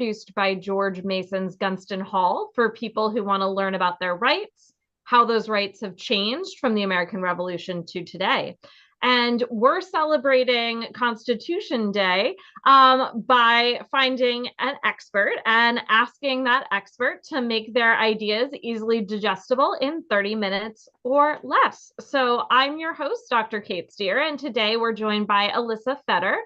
produced by George Mason's Gunston Hall for people who want to learn about their rights, how those rights have changed from the American Revolution to today. And we're celebrating Constitution Day by finding an expert and asking that expert to make their ideas easily digestible in 30 minutes or less. So I'm your host, Dr. Kate Steir, and today we're joined by Elyssa Feder,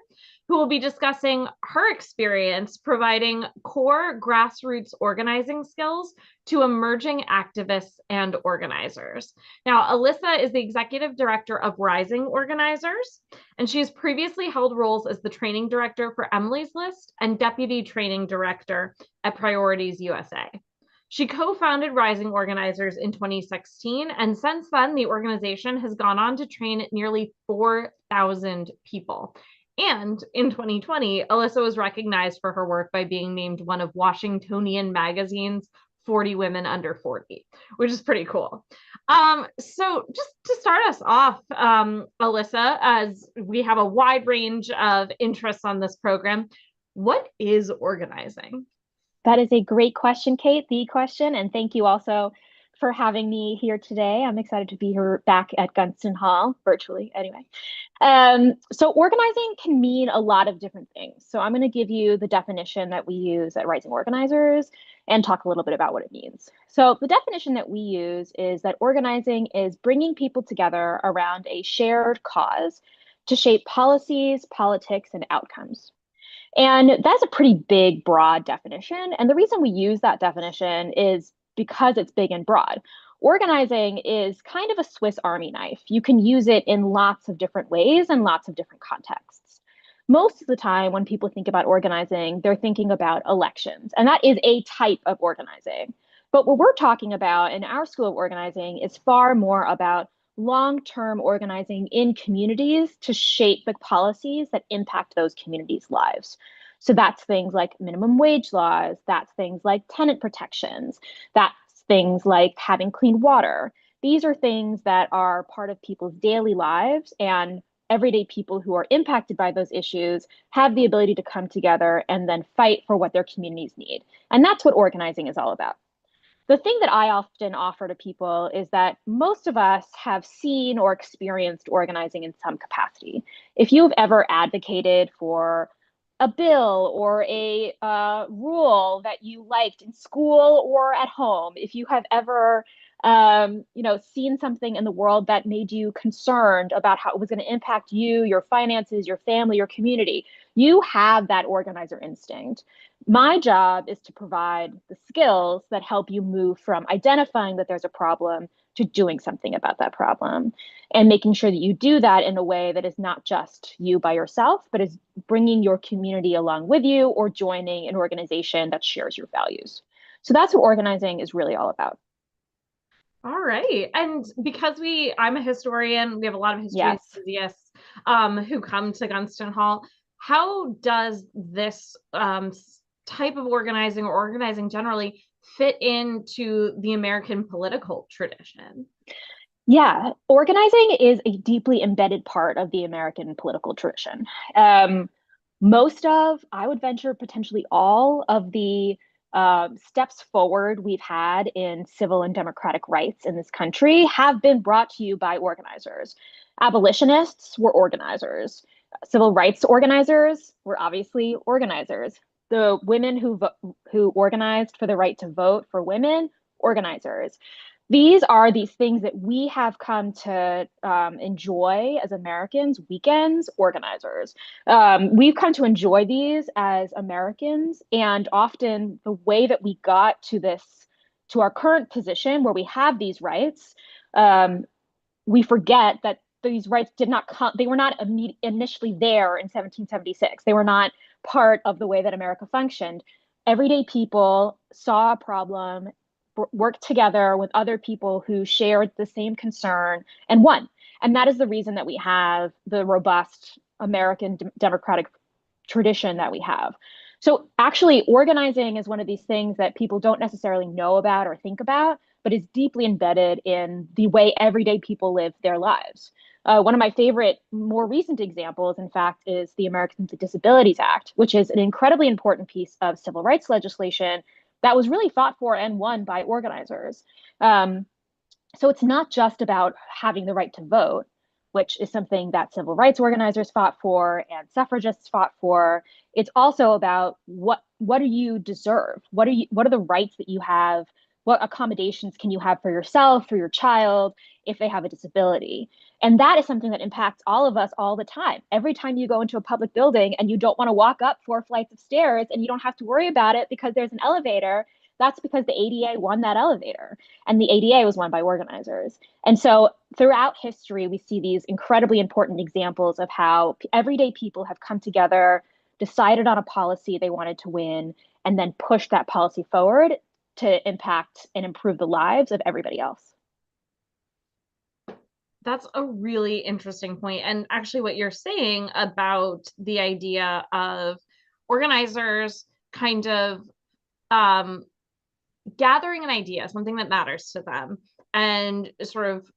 who will be discussing her experience providing core grassroots organizing skills to emerging activists and organizers. Now, Elyssa is the executive director of Rising Organizers, and she's previously held roles as the training director for Emily's List and deputy training director at Priorities USA. She co-founded Rising Organizers in 2016, and since then, the organization has gone on to train nearly 4,000 people. And in 2020, Elyssa was recognized for her work by being named one of Washingtonian Magazine's 40 Women Under 40, which is pretty cool. So just to start us off, Elyssa, as we have a wide range of interests on this program, what is organizing? That is a great question, Kate, the question. And thank you also for having me here today. I'm excited to be here back at Gunston Hall, virtually anyway. So organizing can mean a lot of different things. So I'm going to give you the definition that we use at Rising Organizers and talk a little bit about what it means. So the definition that we use is that organizing is bringing people together around a shared cause to shape policies, politics, and outcomes. And that's a pretty big, broad definition. And the reason we use that definition is because it's big and broad. Organizing is kind of a Swiss Army knife. You can use it in lots of different ways and lots of different contexts. Most of the time, when people think about organizing, they're thinking about elections, and that is a type of organizing. But what we're talking about in our School of Organizing is far more about long-term organizing in communities to shape the policies that impact those communities' lives. So that's things like minimum wage laws, that's things like tenant protections, that's things like having clean water. These are things that are part of people's daily lives, and everyday people who are impacted by those issues have the ability to come together and then fight for what their communities need. And that's what organizing is all about. The thing that I often offer to people is that most of us have seen or experienced organizing in some capacity. If you've ever advocated for a bill or a rule that you liked in school or at home, if you have ever seen something in the world that made you concerned about how it was going to impact you, your finances, your family, your community, you have that organizer instinct. My job is to provide the skills that help you move from identifying that there's a problem to doing something about that problem, and making sure that you do that in a way that is not just you by yourself, but is bringing your community along with you or joining an organization that shares your values. So that's what organizing is really all about. All right. And because I'm a historian, we have a lot of history Yes. enthusiasts who come to Gunston Hall. How does this type of organizing or organizing generally fit into the American political tradition? Yeah, organizing is a deeply embedded part of the American political tradition. I would venture potentially all of the steps forward we've had in civil and democratic rights in this country have been brought to you by organizers. Abolitionists were organizers. Civil rights organizers were obviously organizers. The women who organized for the right to vote for women, organizers. These are these things that we have come to enjoy as Americans, weekends, organizers. We've come to enjoy these as Americans, and often the way that we got to our current position where we have these rights, we forget that these rights did not come, they were not initially there in 1776. They were not part of the way that America functioned. Everyday people saw a problem, worked together with other people who shared the same concern, and won. And that is the reason that we have the robust American democratic tradition that we have. So actually, organizing is one of these things that people don't necessarily know about or think about, but is deeply embedded in the way everyday people live their lives. One of my favorite, more recent examples, in fact, is the Americans with Disabilities Act, which is an incredibly important piece of civil rights legislation that was really fought for and won by organizers. Um, so it's not just about having the right to vote, which is something that civil rights organizers fought for and suffragists fought for. It's also about what do you deserve? What are the rights that you have? What accommodations can you have for yourself, for your child, if they have a disability? And that is something that impacts all of us all the time. Every time you go into a public building and you don't want to walk up 4 flights of stairs and you don't have to worry about it because there's an elevator, that's because the ADA won that elevator, and the ADA was won by organizers. And so throughout history, we see these incredibly important examples of how everyday people have come together, decided on a policy they wanted to win, and then pushed that policy forward to impact and improve the lives of everybody else. That's a really interesting point. And actually, what you're saying about the idea of organizers kind of um, gathering an idea, something that matters to them, and sort of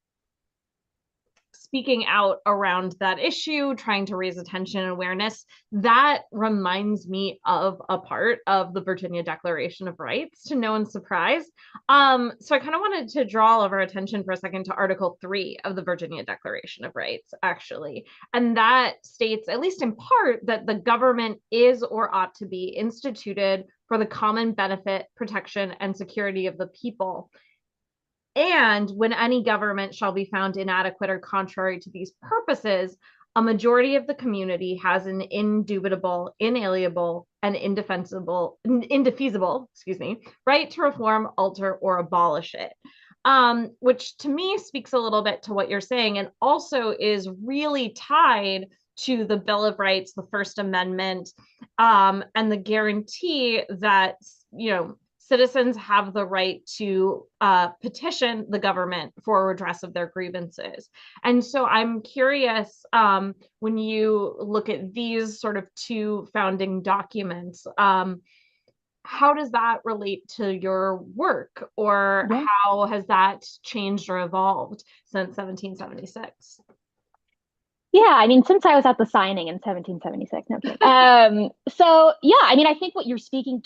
speaking out around that issue, trying to raise attention and awareness, that reminds me of a part of the Virginia Declaration of Rights, to no one's surprise. So I kind of wanted to draw all of our attention for a second to Article 3 of the Virginia Declaration of Rights, actually. And that states, at least in part, that the government is or ought to be instituted for the common benefit, protection, and security of the people. And when any government shall be found inadequate or contrary to these purposes, a majority of the community has an indubitable, inalienable, and indefeasible, right to reform, alter, or abolish it. Which to me speaks a little bit to what you're saying, and also is really tied to the Bill of Rights, the First Amendment, and the guarantee that, citizens have the right to petition the government for redress of their grievances. And so I'm curious, when you look at these sort of two founding documents, how does that relate to your work, or how has that changed or evolved since 1776? Yeah, I mean, since I was at the signing in 1776, no kidding. So yeah, I mean, I think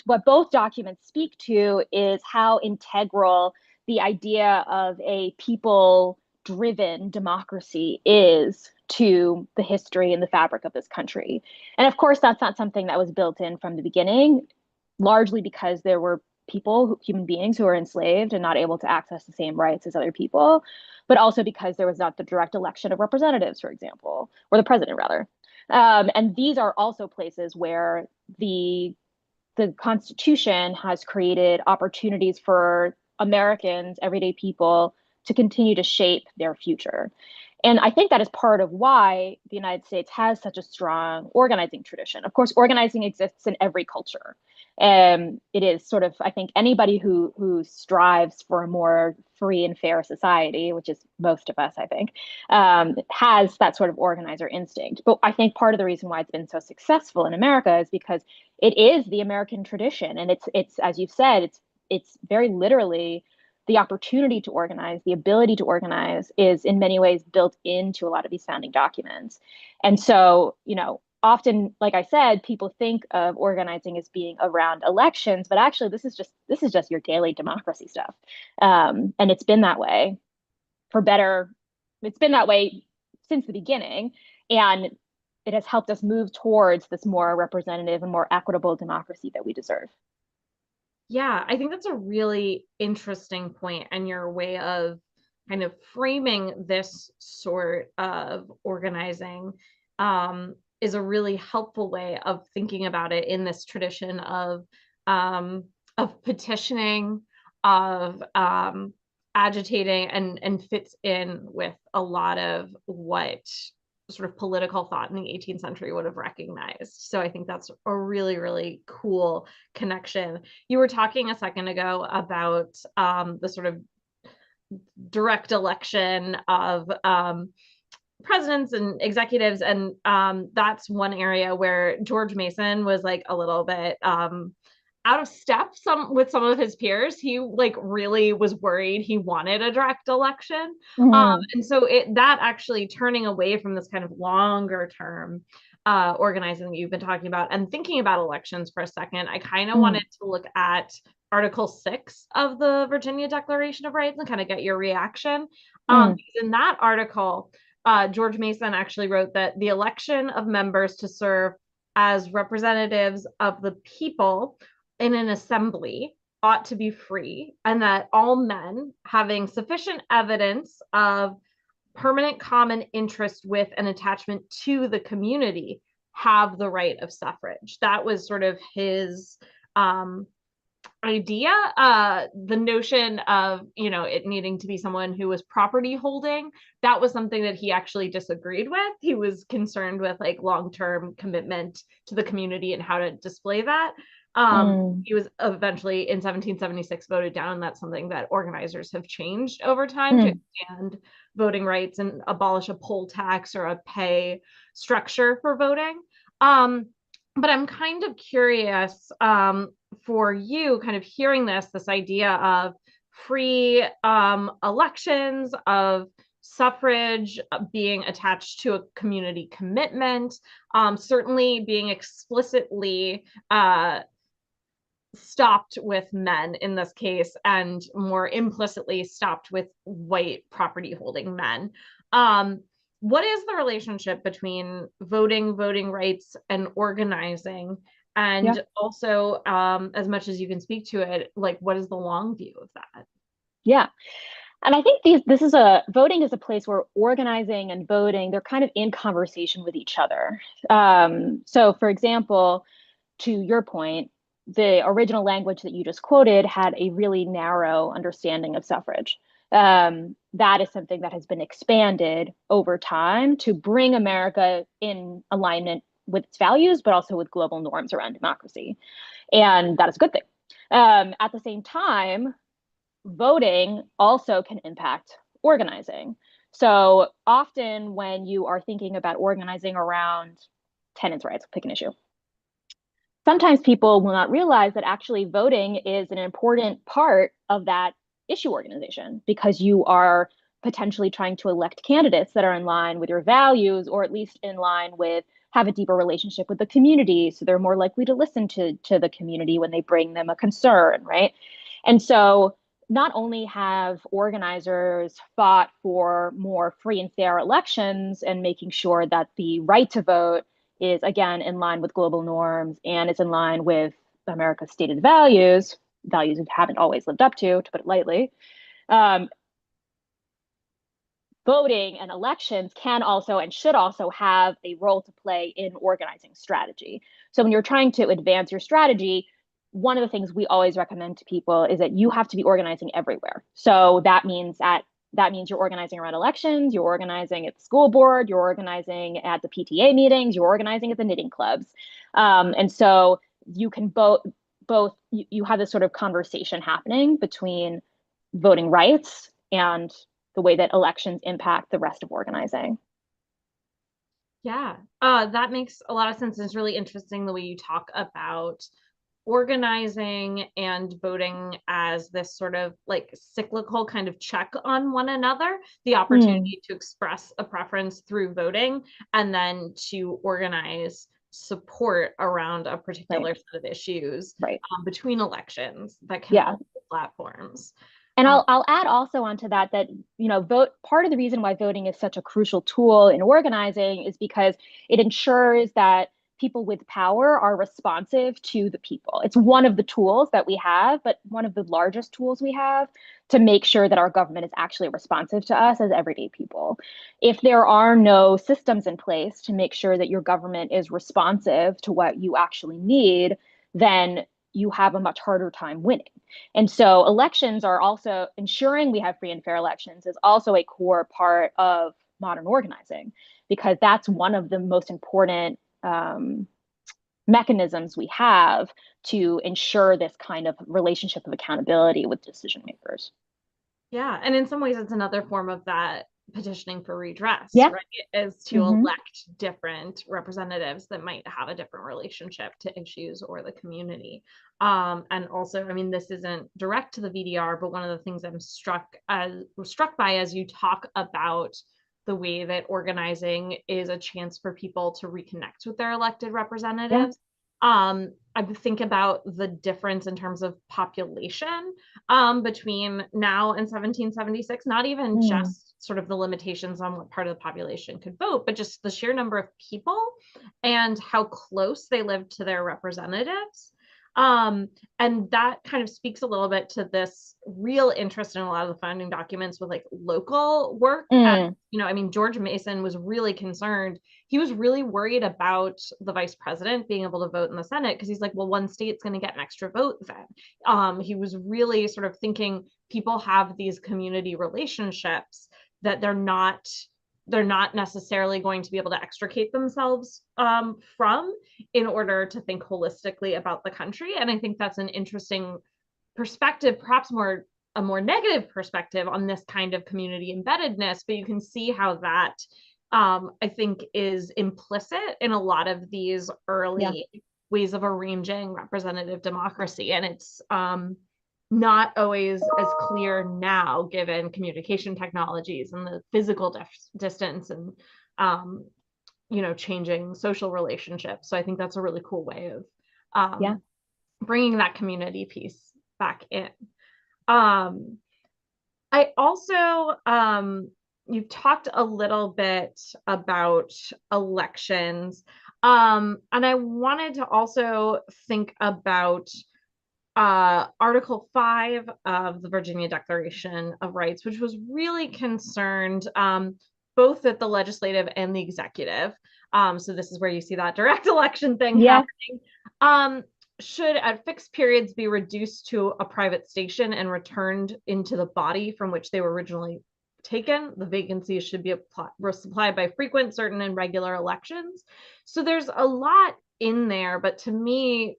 what both documents speak to is how integral the idea of a people-driven democracy is to the history and the fabric of this country. And of course, that's not something that was built in from the beginning, largely because there were human beings who were enslaved and not able to access the same rights as other people, but also because there was not the direct election of representatives, for example, or the president rather. And these are also places where the Constitution has created opportunities for Americans, everyday people, to continue to shape their future. And I think that is part of why the United States has such a strong organizing tradition. Of course, organizing exists in every culture. It is sort of, I think, anybody who strives for a more free and fair society, which is most of us, I think, has that sort of organizer instinct. But I think part of the reason why it's been so successful in America is because it is the American tradition, and it's as you've said, it's very literally the opportunity to organize, the ability to organize is in many ways built into a lot of these founding documents. And so, often, like I said, people think of organizing as being around elections, but actually this is just your daily democracy stuff. And it's been that way it's been that way since the beginning. And it has helped us move towards this more representative and more equitable democracy that we deserve. Yeah, I think that's a really interesting point, and your way of kind of framing this sort of organizing is a really helpful way of thinking about it in this tradition of petitioning, of agitating, and fits in with a lot of what sort of political thought in the 18th century would have recognized. So I think that's a really, really cool connection. You were talking a second ago about the sort of direct election of presidents and executives, and that's one area where George Mason was like a little bit out of step with some of his peers. He like really was worried. He wanted a direct election. Mhm. And so that actually turning away from this kind of longer term organizing that you've been talking about and thinking about elections for a second, I kind of Mm. wanted to look at Article 6 of the Virginia Declaration of Rights and kind of get your reaction. Mm. Because in that article, George Mason actually wrote that the election of members to serve as representatives of the people in an assembly ought to be free, and that all men having sufficient evidence of permanent common interest with and attachment to the community have the right of suffrage. That was sort of his idea. The notion of, it needing to be someone who was property holding, that was something that he actually disagreed with. He was concerned with like long-term commitment to the community and how to display that. Mm. He was eventually in 1776 voted down. That's something that organizers have changed over time to Mm. expand voting rights and abolish a poll tax or a pay structure for voting. But I'm kind of curious, for you, kind of hearing this idea of free elections, of suffrage being attached to a community commitment, certainly being explicitly stopped with men in this case, and more implicitly stopped with white property holding men. What is the relationship between voting rights, and organizing? Yeah. And also, as much as you can speak to it, like what is the long view of that? Yeah. And I think this is a voting is a place where organizing and voting, they're kind of in conversation with each other. So for example, to your point, the original language that you just quoted had a really narrow understanding of suffrage. That is something that has been expanded over time to bring America in alignment with its values, but also with global norms around democracy. And that is a good thing. At the same time, voting also can impact organizing. So often when you are thinking about organizing around tenants' rights, pick an issue, sometimes people will not realize that actually voting is an important part of that issue organization because you are potentially trying to elect candidates that are in line with your values, or at least in line with have a deeper relationship with the community, so they're more likely to listen to the community when they bring them a concern, right? And so not only have organizers fought for more free and fair elections and making sure that the right to vote is again in line with global norms and it's in line with America's stated values, values we haven't always lived up to put it lightly. Um, Voting and elections can also and should also have a role to play in organizing strategy. So when you're trying to advance your strategy, one of the things we always recommend to people is that you have to be organizing everywhere. So that means you're organizing around elections, you're organizing at the school board, you're organizing at the PTA meetings, you're organizing at the knitting clubs. And so you can both you have this sort of conversation happening between voting rights and the way that elections impact the rest of organizing. Yeah, that makes a lot of sense. It's really interesting the way you talk about organizing and voting as this sort of like cyclical kind of check on one another, the Mm. opportunity to express a preference through voting and then to organize support around a Right. particular set of issues Right. between elections that can Yeah. all be platforms. And Um, I'll add also onto that vote part of the reason why voting is such a crucial tool in organizing is because it ensures that people with power are responsive to the people. It's one of the tools that we have, but one of the largest tools we have to make sure that our government is actually responsive to us as everyday people. If there are no systems in place to make sure that your government is responsive to what you actually need, then you have a much harder time winning. And so elections are also ensuring we have free and fair elections is also a core part of modern organizing because that's one of the most important mechanisms we have to ensure this kind of relationship of accountability with decision makers. Yeah, and in some ways, it's another form of that petitioning for redress, Yeah. right? Is to elect different representatives that might have a different relationship to issues or the community. And also, I mean, this isn't direct to the VDR, but one of the things I'm struck by as you talk about the way that organizing is a chance for people to reconnect with their elected representatives. I think about the difference in terms of population between now and 1776, not even just sort of the limitations on what part of the population could vote, but just the sheer number of people and how close they lived to their representatives. And that kind of speaks a little bit to this real interest in a lot of the founding documents with like local work. And, you know, I mean, George Mason was really concerned. He was really worried about the vice president being able to vote in the Senate because he's like, well, one state's going to get an extra vote then. He was really sort of thinking people have these community relationships that they're not necessarily going to be able to extricate themselves from in order to think holistically about the country. And I think that's an interesting perspective, perhaps a more negative perspective on this kind of community embeddedness, but you can see how that I think is implicit in a lot of these early ways of arranging representative democracy. And it's not always as clear now, given communication technologies and the physical distance and, you know, changing social relationships. So I think that's a really cool way of bringing that community piece back in. I also, you've talked a little bit about elections, and I wanted to also think about Article 5 of the Virginia Declaration of Rights, which was really concerned both at the legislative and the executive. So this is where you see that direct election thing happening. Should at fixed periods be reduced to a private station and returned into the body from which they were originally taken. The vacancies should be supplied by frequent, certain, and regular elections. So there's a lot in there, but to me,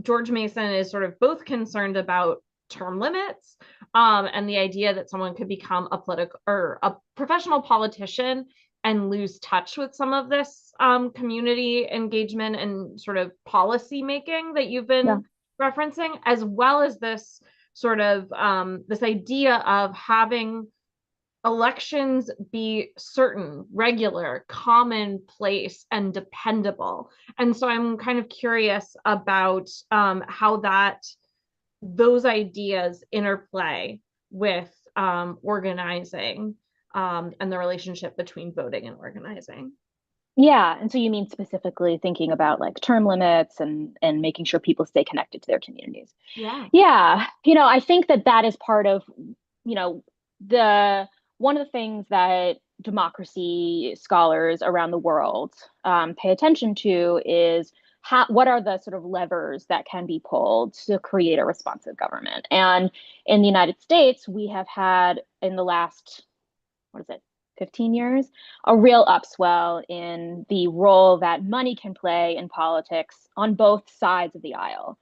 George Mason is sort of both concerned about term limits and the idea that someone could become a political or a professional politician and lose touch with some of this community engagement and sort of policy making that you've been referencing, as well as this sort of this idea of having elections be certain, regular, commonplace, and dependable. And so I'm kind of curious about how those ideas interplay with organizing and the relationship between voting and organizing. Yeah. And so you mean specifically thinking about like term limits and making sure people stay connected to their communities. Yeah. You know, I think that is part of, you know, one of the things that democracy scholars around the world pay attention to is what are the sort of levers that can be pulled to create a responsive government. And in the United States, we have had in the last, 15 years, a real upswell in the role that money can play in politics on both sides of the aisle.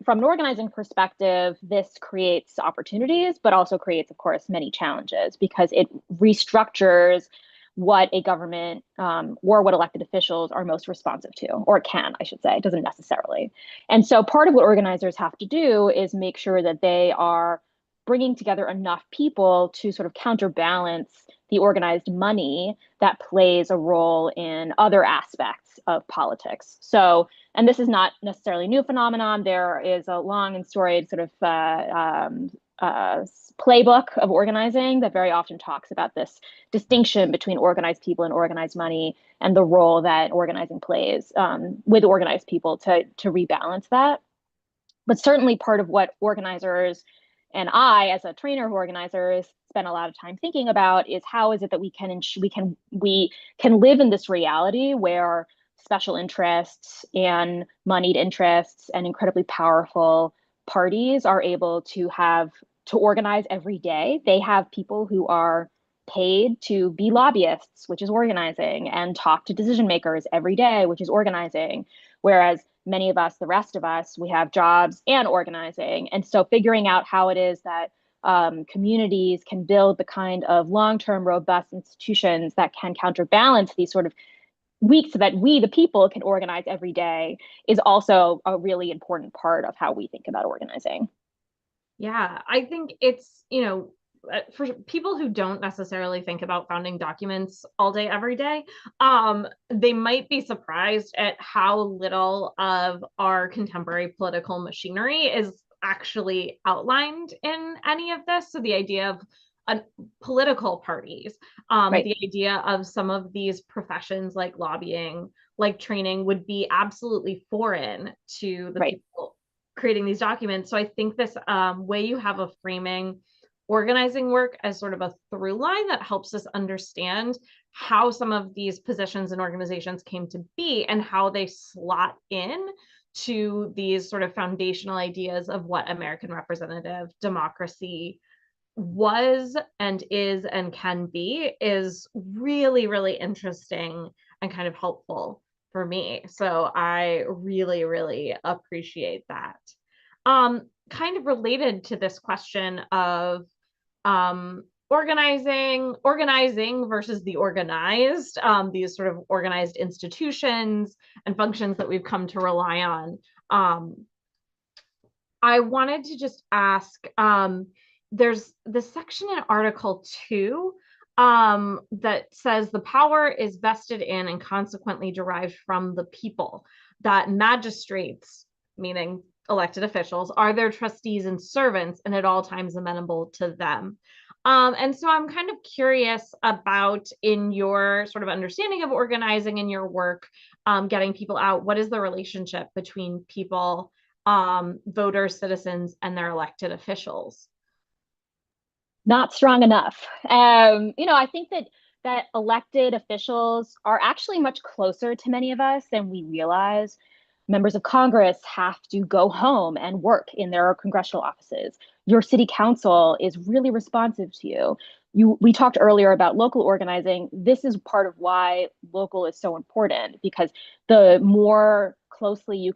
From an organizing perspective, this creates opportunities, but also creates, of course, many challenges because it restructures what a government or what elected officials are most responsive to, or can, I should say. It doesn't necessarily. And so part of what organizers have to do is make sure that they are bringing together enough people to sort of counterbalance the organized money that plays a role in other aspects of politics. So, and this is not necessarily a new phenomenon. There is a long and storied sort of playbook of organizing that very often talks about this distinction between organized people and organized money and the role that organizing plays with organized people to rebalance that. But certainly part of what organizers and I, as a trainer of organizers, spend a lot of time thinking about is how is it that we can live in this reality where special interests and moneyed interests and incredibly powerful parties are able to organize every day. They have people who are paid to be lobbyists, which is organizing, and talk to decision makers every day, which is organizing. Whereas many of us, the rest of us, we have jobs and organizing. And so figuring out how it is that communities can build the kind of long-term robust institutions that can counterbalance these sort of weak so that we, the people, can organize every day is also a really important part of how we think about organizing. Yeah, I think it's, for people who don't necessarily think about founding documents all day, every day, they might be surprised at how little of our contemporary political machinery is actually outlined in any of this. So the idea of political parties, Right. the idea of some of these professions like lobbying, like training, would be absolutely foreign to the Right. people creating these documents. So I think this way you have of framing organizing work as sort of a through line that helps us understand how some of these positions and organizations came to be and how they slot in to these sort of foundational ideas of what American representative democracy was and is and can be is really, really interesting and kind of helpful for me. So I really, really appreciate that. Kind of related to this question of organizing versus the organized, these sort of organized institutions and functions that we've come to rely on. I wanted to just ask, there's the section in Article 2 that says the power is vested in and consequently derived from the people, that magistrates, meaning elected officials, are their trustees and servants and at all times amenable to them. And so I'm kind of curious about, in your sort of understanding of organizing in your work, getting people out, what is the relationship between people, voters, citizens, and their elected officials? Not strong enough. I think that elected officials are actually much closer to many of us than we realize. Members of Congress have to go home and work in their congressional offices. Your city council is really responsive to you. We talked earlier about local organizing. This is part of why local is so important, because the more closely you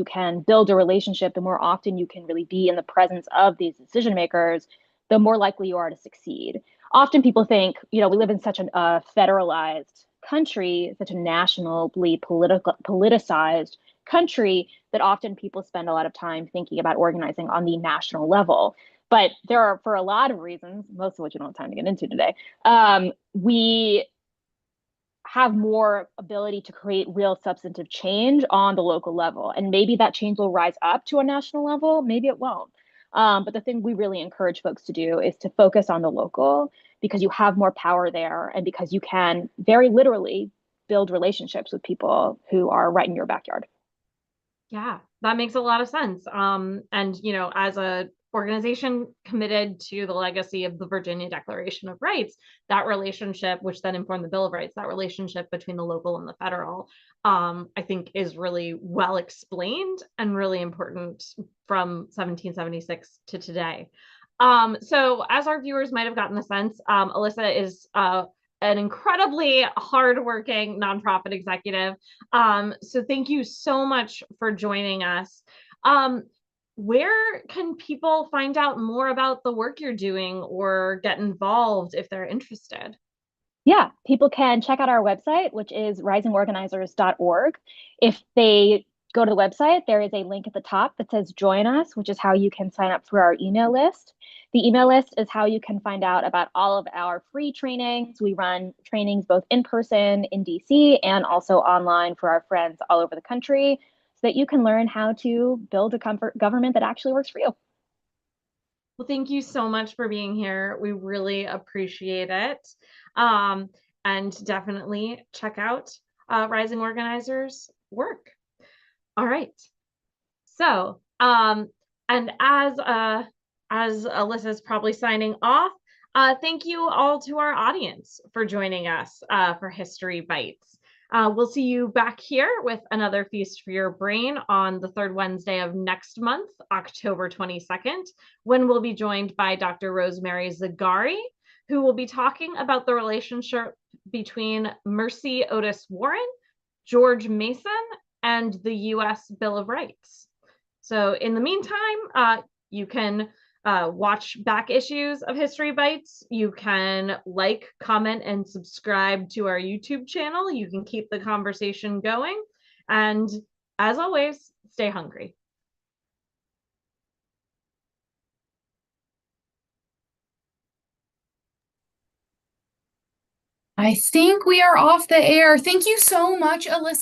can build a relationship, the more often you can really be in the presence of these decision makers, the more likely you are to succeed. Often people think, we live in such a federalized country, such a nationally politicized country, that often people spend a lot of time thinking about organizing on the national level. But there are, for a lot of reasons, most of which we don't have time to get into today, we have more ability to create real substantive change on the local level. And maybe that change will rise up to a national level, maybe it won't. But the thing we really encourage folks to do is to focus on the local, because you have more power there and because you can very literally build relationships with people who are right in your backyard. Yeah, that makes a lot of sense. And as a organization committed to the legacy of the Virginia Declaration of Rights, that relationship, which then informed the Bill of Rights, that relationship between the local and the federal, I think is really well explained and really important from 1776 to today. So as our viewers might have gotten the sense, Elyssa is an incredibly hardworking nonprofit executive. So thank you so much for joining us. Where can people find out more about the work you're doing or get involved if they're interested? Yeah, people can check out our website, which is risingorganizers.org. If they go to the website, there is a link at the top that says join us, which is how you can sign up for our email list. The email list is how you can find out about all of our free trainings. We run trainings both in person in DC and also online for our friends all over the country, so that you can learn how to build a government that actually works for you. Well, thank you so much for being here. We really appreciate it. And definitely check out Rising Organizers' work. All right. So, and as Alyssa's probably signing off, thank you all to our audience for joining us for History Bites. We'll see you back here with another Feast for Your Brain on the third Wednesday of next month, October 22nd, when we'll be joined by Dr. Rosemary Zagari, who will be talking about the relationship between Mercy Otis Warren, George Mason, and the U.S. Bill of Rights. So in the meantime, you can watch back issues of History Bites. You can like, comment, and subscribe to our YouTube channel. You can keep the conversation going. And as always, stay hungry. I think we are off the air. Thank you so much, Elyssa.